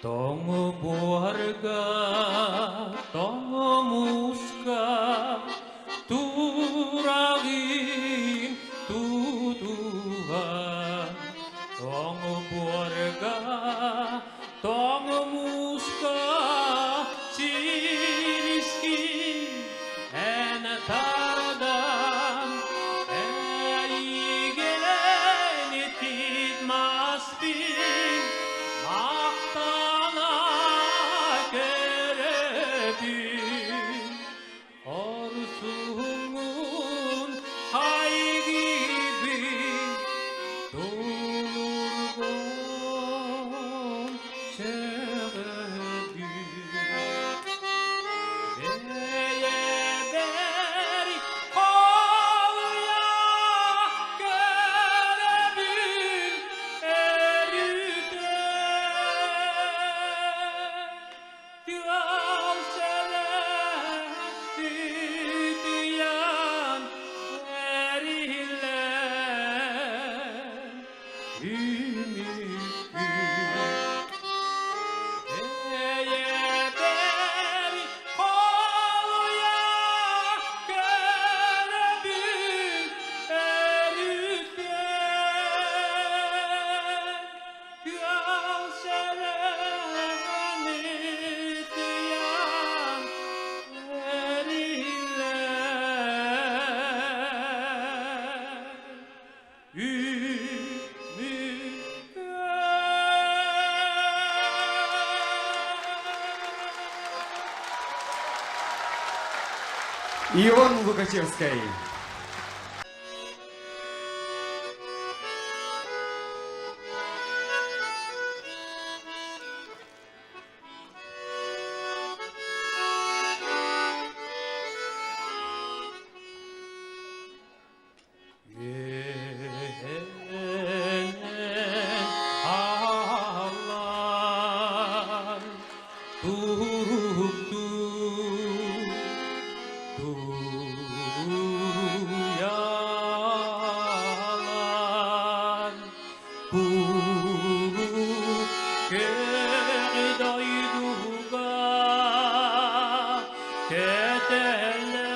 Tomu buharga, tomu muska, turagin tutuhan. Tomu buharga, tomu muska, siriski enatardam, eigen etit maspin, mahtana kerebin, arzumun hay gibi durgun çerebin. Beri kolya kerebin eride. Diyan diyan eriler ümit. Beri kolya kerebin eride. Diyan diyan eriler Іван Лукачевський. ağlar duruptu duyalar kurup kedayduga keteller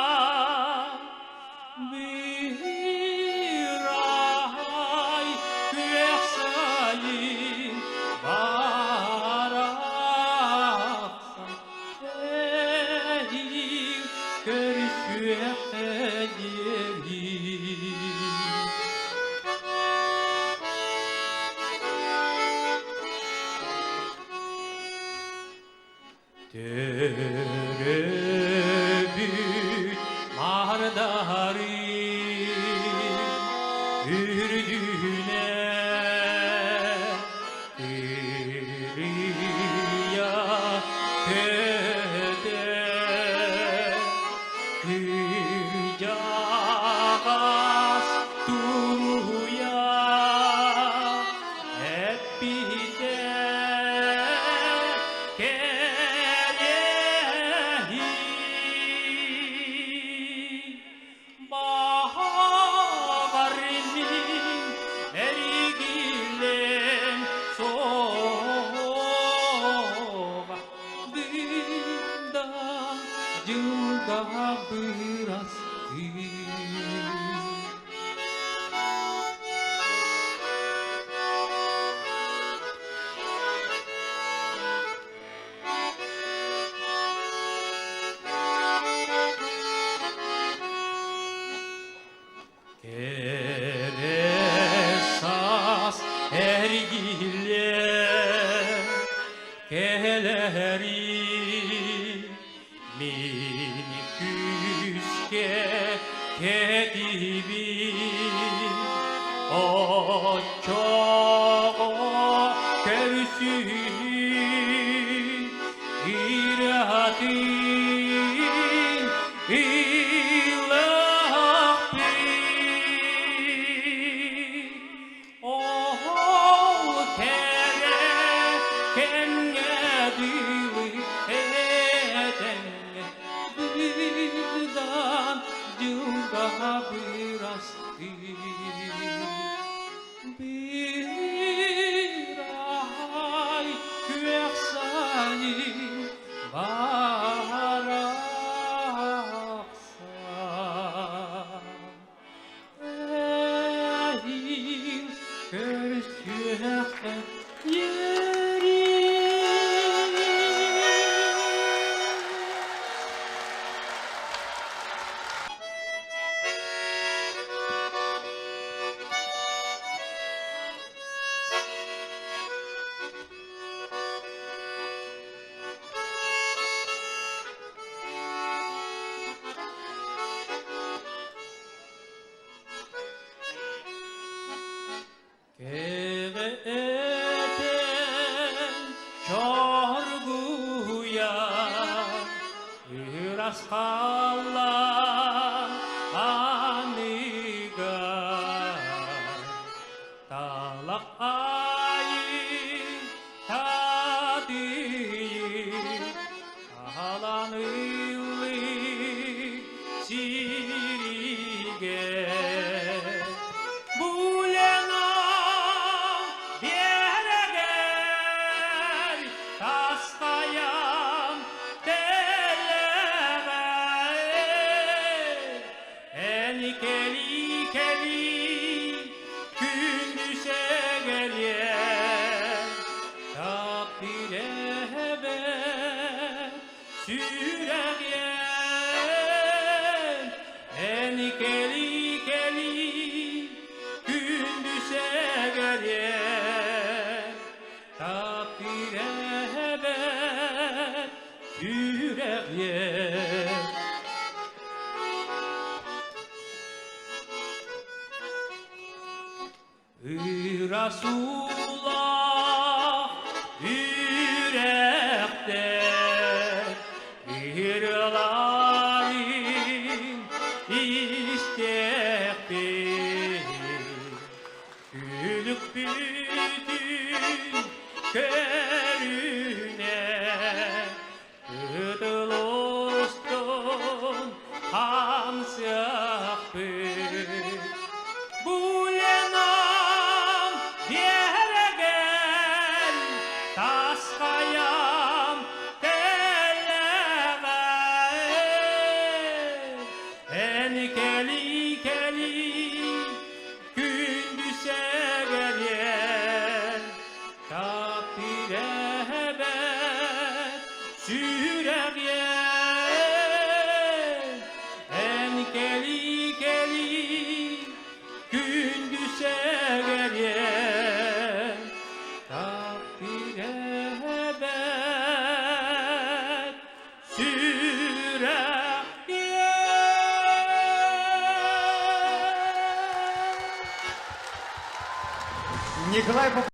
illilar bir ay kuyaksayin baraksan ehil körüşüyeyi. Terebbüt mardari ürdüne iriya tede kırcağız duruya hep biter kerehi baharinin erigilen soğuk dindan juga berasti. Keresas ergiler keleri minik küske kedibi o çok kevsi iratin ilahi oh kere kenge dili eden birdan juga biraz bir ay kök sayın baraksa eğil görüşecek yeri Keve'den çorguya biraz kalan aniga talak ayı tadiyi alanılı sirige Keli keli gündüze geliyor takdire ben sürek yer keli keli gündüze geliyor takdire ben sürek yer Resulullah yürekte yırların istektir Gülük bütün körüne Kıdılostun hamsıktır Taskayam televe keli keli gündüze geliyor takdire ben sürek yer keli keli gündüze geliyor takdire Николай